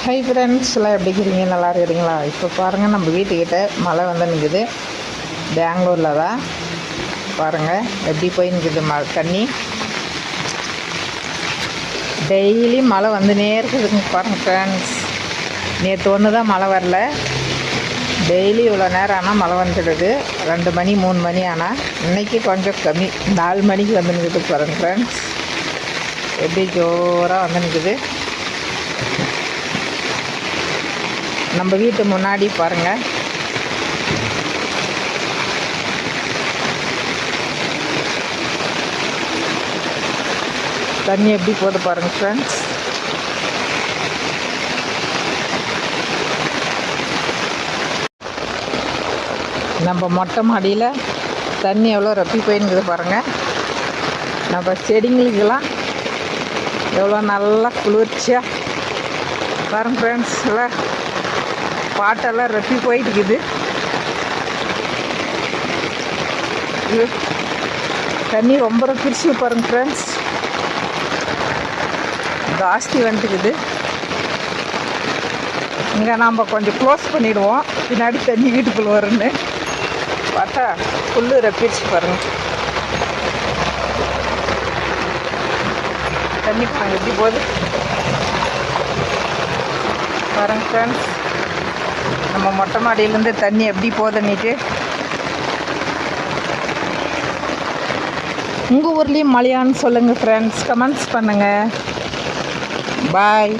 Hi friends, எல்லாம் எப்படி இருக்கிறீங்க? நல்லா இருக்கிறீங்களா? இப்போ பாருங்கள், நம்ம வீட்டுக்கிட்ட மழை வந்து நிற்குது. பெங்களூரில் தான் பாருங்கள் எப்படி போய் நிற்குது தண்ணி. டெய்லி மழை வந்துனே இருக்குதுங்க பாருங்கள் ஃப்ரெண்ட்ஸ். நேற்று ஒன்று தான் மழை வரல, டெய்லி இவ்வளோ நேரம் ஆனால் மழை வந்துடுது. 2 மணி 3 மணி ஆனால் இன்றைக்கி கொஞ்சம் கம்மி, 4 மணிக்கு வந்து நிற்குது பாருங்கள் ஃப்ரெண்ட்ஸ். எப்படி ஜோராக வந்து நிற்குது. நம்ம வீட்டு முன்னாடி பாருங்கள், தண்ணி எப்படி போகுது பாருங்கள் ஃப்ரெண்ட்ஸ். நம்ம மொட்டை மாடியில் தண்ணி எவ்வளோ ரப்பி போயின்னுக்குது பாருங்கள். நம்ம செடிங்களுக்கெல்லாம் எவ்வளோ நல்லா குளிர்ச்சியாக பாருங்கள் ஃப்ரெண்ட்ஸ். எல்லாம் பாட்டெல்லாம் ரப்பி போயிட்டுக்குது. இது தண்ணி ரொம்ப ரப்பிடுச்சு பாருங்கள் ஃப்ரெண்ட்ஸ். ஜாஸ்தி வந்துட்டுக்குது. இங்கே நாம் கொஞ்சம் க்ளோஸ் பண்ணிவிடுவோம், பின்னாடி தண்ணி வீட்டுக்குள்ளே வரும்னு பார்த்தா புல்லு ரப்பிடுச்சு பாருங்கள். தண்ணி பாருங்கள் எப்படி போகுது பாருங்கள் ஃப்ரெண்ட்ஸ். நம்ம மொட்டை மாடியிலேருந்து தண்ணி எப்படி போகுதுன்னுட்டு. உங்கள் ஊர்லேயும் மழையான்னு சொல்லுங்கள் ஃப்ரெண்ட்ஸ், கமெண்ட்ஸ் பண்ணுங்கள். பாய்.